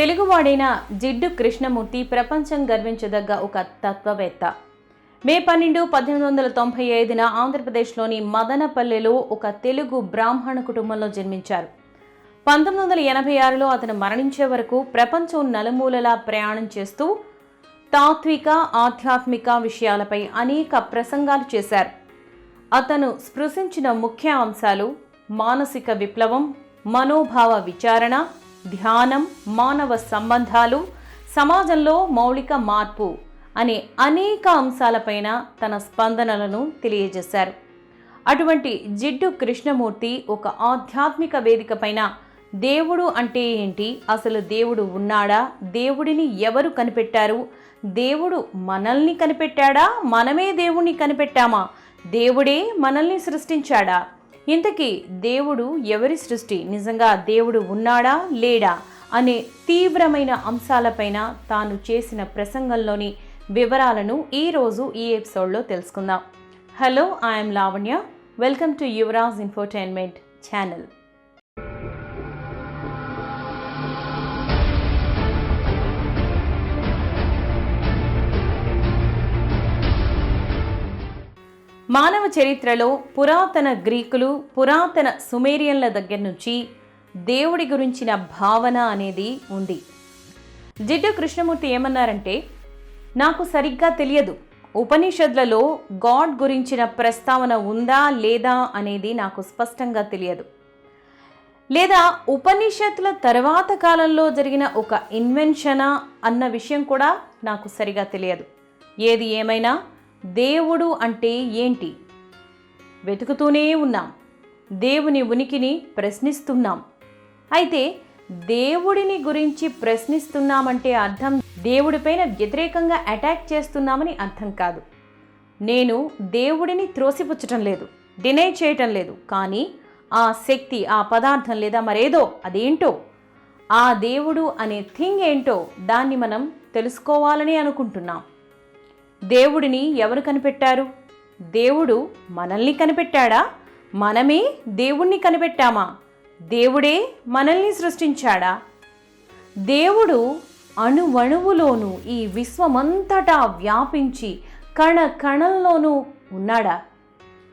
తెలుగువాడైన జిడ్డు కృష్ణమూర్తి ప్రపంచం గర్వించదగ్గ ఒక తత్వవేత్త. మే 12, 1895న ఆంధ్రప్రదేశ్లోని మదనపల్లెలో ఒక తెలుగు బ్రాహ్మణ కుటుంబంలో జన్మించారు. 1986లో అతను మరణించే వరకు ప్రపంచం నలుమూలలా ప్రయాణం చేస్తూ తాత్విక, ఆధ్యాత్మిక విషయాలపై అనేక ప్రసంగాలు చేశారు. అతను స్పృశించిన ముఖ్య అంశాలు మానసిక విప్లవం, మనోభావ విచారణ, ధ్యానం, మానవ సంబంధాలు, సమాజంలో మౌలిక మార్పు అనే అనేక అంశాలపైన తన స్పందనలను తెలియజేశారు. అటువంటి జిడ్డు కృష్ణమూర్తి ఒక ఆధ్యాత్మిక వేదిక పైన దేవుడు అంటే ఏంటి, అసలు దేవుడు ఉన్నాడా, దేవుడిని ఎవరు కనిపెట్టారు, దేవుడు మనల్ని కనిపెట్టాడా, మనమే దేవుణ్ణి కనిపెట్టామా, దేవుడే మనల్ని సృష్టించాడా, ఇంతకీ దేవుడు ఎవరి సృష్టి, నిజంగా దేవుడు ఉన్నాడా లేడా అనే తీవ్రమైన అంశాలపైన తాను చేసిన ప్రసంగంలోని వివరాలను ఈరోజు ఈ ఎపిసోడ్లో తెలుసుకుందాం. Hello, I'm Lavanya. Welcome to Yuvraj infotainment channel. మానవ చరిత్రలో పురాతన గ్రీకులు, పురాతన సుమేరియన్ల దగ్గర నుంచి దేవుడి గురించిన భావన అనేది ఉంది. జిడ్డు కృష్ణమూర్తి ఏమన్నారంటే, నాకు సరిగ్గా తెలియదు, ఉపనిషత్తులలో గాడ్ గురించిన ప్రస్తావన ఉందా లేదా అనేది నాకు స్పష్టంగా తెలియదు, లేదా ఉపనిషత్తుల తర్వాత కాలంలో జరిగిన ఒక ఇన్వెన్షనా అన్న విషయం కూడా నాకు సరిగా తెలియదు. ఏది ఏమైనా దేవుడు అంటే ఏంటి వెతుకుతూనే ఉన్నాం, దేవుని ఉనికిని ప్రశ్నిస్తున్నాం. అయితే దేవుడిని గురించి ప్రశ్నిస్తున్నామంటే అర్థం దేవుడిపైన వ్యతిరేకంగా అటాక్ చేస్తున్నామని అర్థం కాదు. నేను దేవుడిని త్రోసిపుచ్చటం లేదు, డినై చేయటం లేదు, కానీ ఆ శక్తి, ఆ పదార్థం లేదా మరేదో అదేంటో, ఆ దేవుడు అనే థింగ్ ఏంటో దాన్ని మనం తెలుసుకోవాలని అనుకుంటున్నాం. దేవుడిని ఎవరు కనిపెట్టారు? దేవుడు మనల్ని కనిపెట్టాడా, మనమే దేవుణ్ణి కనిపెట్టామా, దేవుడే మనల్ని సృష్టించాడా? దేవుడు అణువణువులోనూ ఈ విశ్వమంతటా వ్యాపించి కణ కణంలోనూ ఉన్నాడా?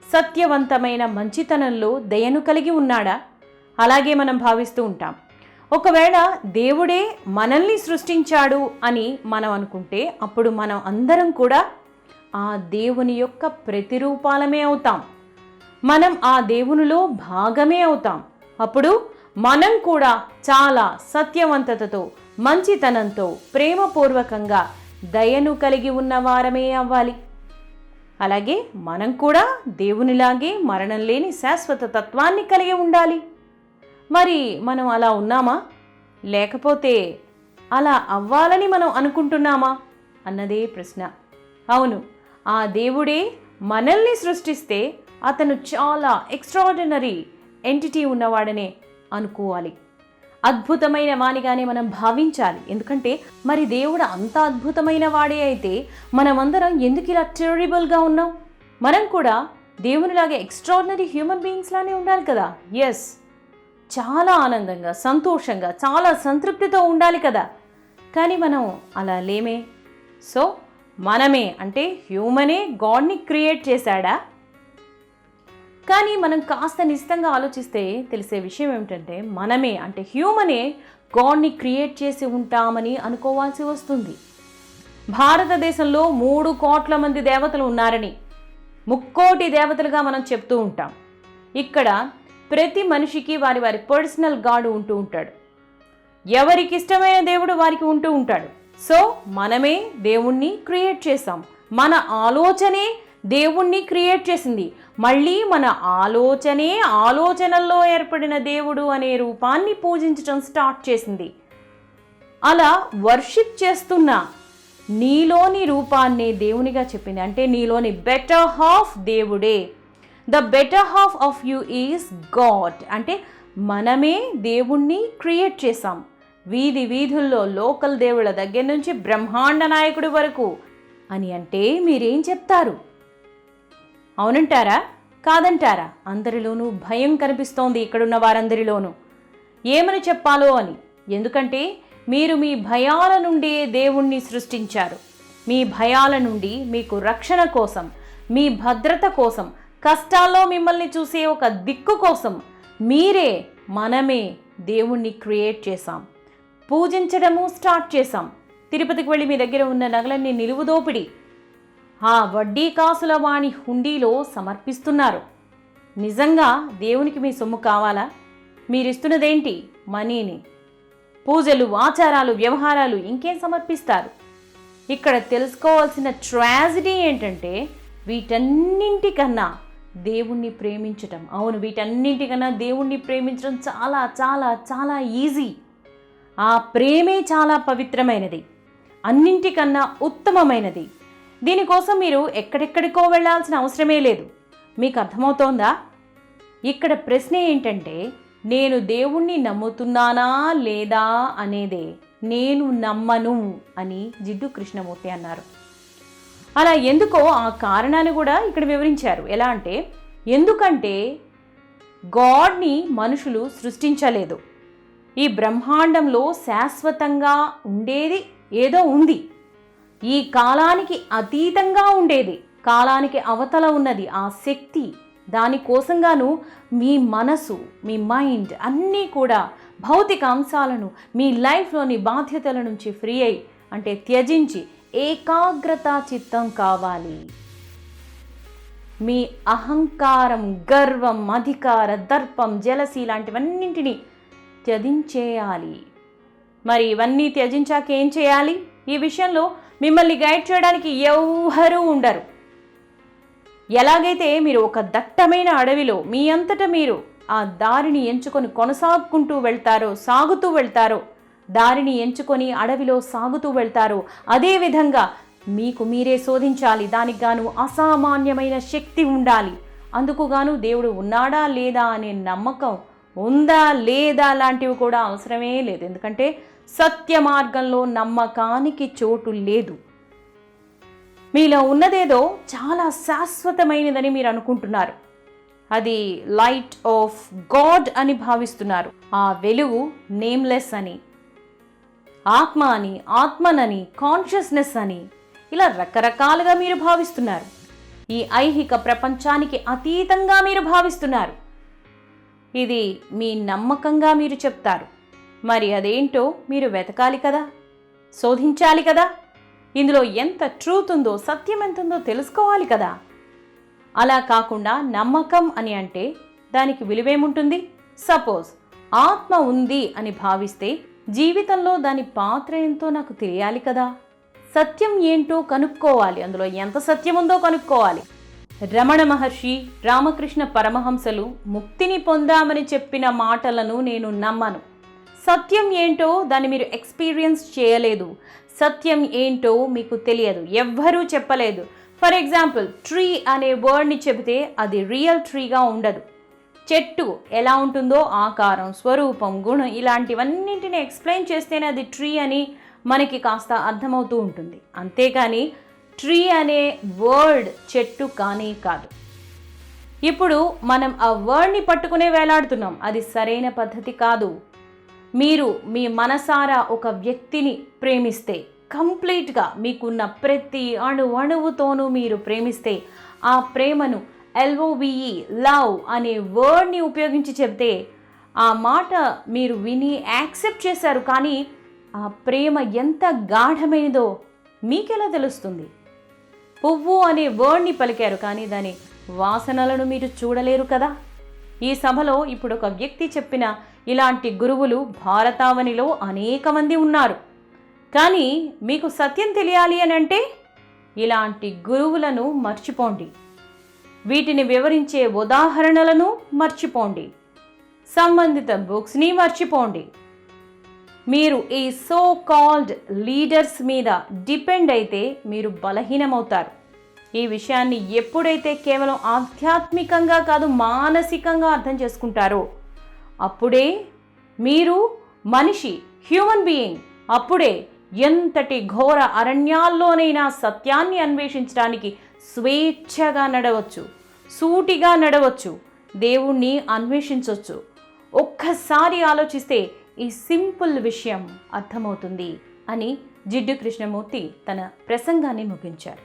సత్యవంతమైన మంచితనంలో దయను కలిగి ఉన్నాడా? అలాగే మనం భావిస్తూ ఉంటాం. ఒకవేళ దేవుడే మనల్ని సృష్టించాడు అని మనం అనుకుంటే అప్పుడు మనం అందరం కూడా ఆ దేవుని యొక్క ప్రతిరూపాలమే అవుతాం. మనం ఆ దేవునిలో భాగమే అవుతాం. అప్పుడు మనం కూడా చాలా సత్యవంతతతో, మంచితనంతో, ప్రేమపూర్వకంగా దయను కలిగి ఉన్నవారమే అవ్వాలి. అలాగే మనం కూడా దేవునిలాగే మరణం లేని శాశ్వత తత్వాన్ని కలిగి ఉండాలి. మరి మనం అలా ఉన్నామా, లేకపోతే అలా అవ్వాలని మనం అనుకుంటున్నామా అన్నదే ప్రశ్న. అవును, ఆ దేవుడే మనల్ని సృష్టిస్తే అతను చాలా ఎక్స్ట్రాడినరీ ఎంటిటీ ఉన్నవాడనే అనుకోవాలి, అద్భుతమైన వానిగానే మనం భావించాలి. ఎందుకంటే మరి దేవుడు అంత అద్భుతమైన వాడే అయితే మనమందరం ఎందుకు ఇలా టెర్రిబుల్గా ఉన్నాం? మనం కూడా దేవునిలాగే ఎక్స్ట్రాడినరీ హ్యూమన్ బీయింగ్స్ లానే ఉండాలి కదా. ఎస్, చాలా ఆనందంగా, సంతోషంగా, చాలా సంతృప్తితో ఉండాలి కదా. కానీ మనం అలా లేమే. సో మనమే అంటే హ్యూమనే గాడ్ని క్రియేట్ చేశాడా? కానీ మనం కాస్త నిశ్చితంగా ఆలోచిస్తే తెలిసే విషయం ఏమిటంటే, మనమే అంటే హ్యూమనే గాడ్ని క్రియేట్ చేసి ఉంటామని అనుకోవాల్సి వస్తుంది. భారతదేశంలో 3 కోట్ల మంది దేవతలు ఉన్నారని, 3 కోటి దేవతలుగా మనం చెప్తూ ఉంటాం. ఇక్కడ ప్రతి మనిషికి వారి వారి పర్సనల్ గాడ్ ఉంటూ ఉంటాడు. ఎవరికి ఇష్టమైన దేవుడు వారికి ఉంటూ ఉంటాడు. సో మనమే దేవుణ్ణి క్రియేట్ చేసాం. మన ఆలోచనే దేవుణ్ణి క్రియేట్ చేసింది. మళ్ళీ మన ఆలోచనల్లో ఏర్పడిన దేవుడు అనే రూపాన్ని పూజించడం స్టార్ట్ చేసింది. అలా వర్షిప్ చేస్తున్న నీలోని రూపాన్నే దేవునిగా చెప్పింది. అంటే నీలోని బెటర్ హాఫ్ దేవుడే. The better half of you is God. అంటే మనమే దేవుణ్ణి క్రియేట్ చేసాం. వీధి వీధుల్లో లోకల్ దేవుళ్ళ దగ్గర నుంచి బ్రహ్మాండ నాయకుడి వరకు అని అంటే మీరేం చెప్తారు? అవునంటారా, కాదంటారా? అందరిలోనూ భయం కనిపిస్తోంది, ఇక్కడున్న వారందరిలోనూ ఏమని చెప్పాలో అని. ఎందుకంటే మీరు మీ భయాల నుండి దేవుణ్ణి సృష్టించారు. మీ భయాల నుండి మీకు రక్షణ కోసం, మీ భద్రత కోసం, కష్టాల్లో మిమ్మల్ని చూసే ఒక దిక్కు కోసం మనమే దేవుణ్ణి క్రియేట్ చేశాం. పూజించడము స్టార్ట్ చేశాం. తిరుపతికి వెళ్ళి మీ దగ్గర ఉన్న నగలన్నీ నిలువుదోపిడి ఆ వడ్డీ కాసుల వాణి హుండీలో సమర్పిస్తున్నారు. నిజంగా దేవునికి మీ సొమ్ము కావాలా? మీరిస్తున్నదేంటి? మనీని. పూజలు, ఆచారాలు, వ్యవహారాలు ఇంకేం సమర్పిస్తారు? ఇక్కడ తెలుసుకోవాల్సిన ట్రాజడీ ఏంటంటే వీటన్నింటికన్నా దేవుణ్ణి ప్రేమించటం. అవును, వీటన్నింటికన్నా దేవుణ్ణి ప్రేమించడం చాలా చాలా చాలా ఈజీ. ఆ ప్రేమే చాలా పవిత్రమైనది, అన్నింటికన్నా ఉత్తమమైనది. దీనికోసం మీరు ఎక్కడెక్కడికో వెళ్ళాల్సిన అవసరమే లేదు. మీకు అర్థమవుతోందా? ఇక్కడ ప్రశ్న ఏంటంటే నేను దేవుణ్ణి నమ్ముతున్నానా లేదా అనేదే. నేను నమ్మను అని జిడ్డు కృష్ణమూర్తి అన్నారు. అలా ఎందుకో ఆ కారణాన్ని కూడా ఇక్కడ వివరించారు. ఎలా అంటే, ఎందుకంటే గాడ్ని మనుషులు సృష్టించలేదు. ఈ బ్రహ్మాండంలో శాశ్వతంగా ఉండేది ఏదో ఉంది. ఈ కాలానికి అతీతంగా ఉండేది, కాలానికి అవతల ఉన్నది ఆ శక్తి. దానికోసంగాను మీ మనసు, మీ మైండ్ అన్నీ కూడా భౌతిక అంశాలను, మీ లైఫ్లోని బాధ్యతల నుంచి ఫ్రీ అయి, అంటే త్యజించి ఏకాగ్రత చిత్తం కావాలి. మీ అహంకారం, గర్వం, అధికార, దర్పం, జలసి లాంటివన్నింటినీ త్యజించేయాలి. మరి ఇవన్నీ త్యజించాక ఏం చేయాలి? ఈ విషయంలో మిమ్మల్ని గైడ్ చేయడానికి ఎవరూ ఉండరు. ఎలాగైతే మీరు ఒక దట్టమైన అడవిలో మీ అంతటా మీరు ఆ దారిని ఎంచుకొని కొనసాగుకుంటూ సాగుతూ వెళ్తారో, దారిని ఎంచుకొని అడవిలో సాగుతూ వెళ్తారో, అదేవిధంగా మీకు మీరే శోధించాలి. దానికి గాను అసామాన్యమైన శక్తి ఉండాలి. అందుకుగాను దేవుడు ఉన్నాడా లేదా అనే నమ్మకం ఉందా లేదా లాంటివి కూడా అవసరమే లేదు. ఎందుకంటే సత్య మార్గంలో నమ్మకానికి చోటు లేదు. మీలో ఉన్నదేదో చాలా శాశ్వతమైనదని మీరు అనుకుంటున్నారు. అది లైట్ ఆఫ్ గాడ్ అని భావిస్తున్నారు. ఆ వెలుగు నేమ్లెస్ అని, ఆత్మ అని, ఆత్మనని, కాన్షియస్నెస్ అని, ఇలా రకరకాలుగా మీరు భావిస్తున్నారు. ఈ ఐహిక ప్రపంచానికి అతీతంగా మీరు భావిస్తున్నారు. ఇది మీ నమ్మకంగా మీరు చెప్తారు. మరి అదేంటో మీరు వెతకాలి కదా, శోధించాలి కదా. ఇందులో ఎంత ట్రూత్ ఉందో, సత్యం ఎంత ఉందో తెలుసుకోవాలి కదా. అలా కాకుండా నమ్మకం అని అంటే దానికి విలువేముంటుంది? సపోజ్ ఆత్మ ఉంది అని భావిస్తే జీవితంలో దాని పాత్ర ఎంతో నాకు తెలియాలి కదా. సత్యం ఏంటో కనుక్కోవాలి, అందులో ఎంత సత్యం ఉందో కనుక్కోవాలి. రమణ మహర్షి, రామకృష్ణ పరమహంసలు ముక్తిని పొందామని చెప్పిన మాటలను నేను నమ్మను. సత్యం ఏంటో దాన్ని మీరు ఎక్స్పీరియన్స్ చేయలేదు. సత్యం ఏంటో మీకు తెలియదు, ఎవ్వరూ చెప్పలేదు. ఫర్ ఎగ్జాంపుల్, ట్రీ అనే వర్డ్ని చెబితే అది రియల్ ట్రీగా ఉండదు. చెట్టు ఎలా ఉంటుందో ఆకారం, స్వరూపం, గుణం ఇలాంటివన్నింటినీ ఎక్స్ప్లెయిన్ చేస్తేనే అది ట్రీ అని మనకి కాస్త అర్థమవుతూ ఉంటుంది. అంతేకాని ట్రీ అనే వర్డ్ చెట్టు కానీ కాదు. ఇప్పుడు మనం ఆ వర్డ్ని పట్టుకునే వేలాడుతున్నాం. అది సరైన పద్ధతి కాదు. మీరు మీ మనసారా ఒక వ్యక్తిని ప్రేమిస్తే, కంప్లీట్గా మీకున్న ప్రతి అణువుతోనూ మీరు ప్రేమిస్తే, ఆ ప్రేమను LOVE లవ్ అనే వర్డ్ని ఉపయోగించి చెబితే, ఆ మాట మీరు విని యాక్సెప్ట్ చేశారు, కానీ ఆ ప్రేమ ఎంత గాఢమైనదో మీకెలా తెలుస్తుంది? పువ్వు అనే వర్డ్ని పలికారు, కానీ దాని వాసనలను మీరు చూడలేరు కదా. ఈ సభలో ఇప్పుడు ఒక వ్యక్తి చెప్పిన ఇలాంటి గురువులు భారతావనిలో అనేక మంది ఉన్నారు. కానీ మీకు సత్యం తెలియాలి అని అంటే ఇలాంటి గురువులను మర్చిపోండి. వీటిని వివరించే ఉదాహరణలను మర్చిపోండి. సంబంధిత బుక్స్ని మర్చిపోండి. మీరు ఈ సో కాల్డ్ లీడర్స్ మీద డిపెండ్ అయితే మీరు బలహీనమవుతారు. ఈ విషయాన్ని ఎప్పుడైతే కేవలం ఆధ్యాత్మికంగా కాదు, మానసికంగా అర్థం చేసుకుంటారో అప్పుడే మీరు మనిషి, హ్యూమన్ బీయింగ్. అప్పుడే ఎంతటి ఘోర అరణ్యాల్లోనైనా సత్యాన్ని అన్వేషించడానికి స్వేచ్ఛగా నడవచ్చు, సూటిగా నడవచ్చు, దేవుణ్ణి అన్వేషించవచ్చు. ఒక్కసారి ఆలోచిస్తే ఈ సింపుల్ విషయం అర్థమవుతుంది అని జిడ్డు కృష్ణమూర్తి తన ప్రసంగాన్ని ముగించారు.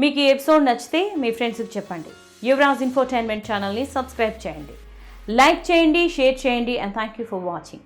మీకు ఈ ఎపిసోడ్ నచ్చితే మీ ఫ్రెండ్స్కి చెప్పండి. యువరాజ్ ఇన్ఫోటైన్మెంట్ ఛానల్ని సబ్స్క్రైబ్ చేయండి, లైక్ చేయండి, షేర్ చేయండి. And thank you for watching.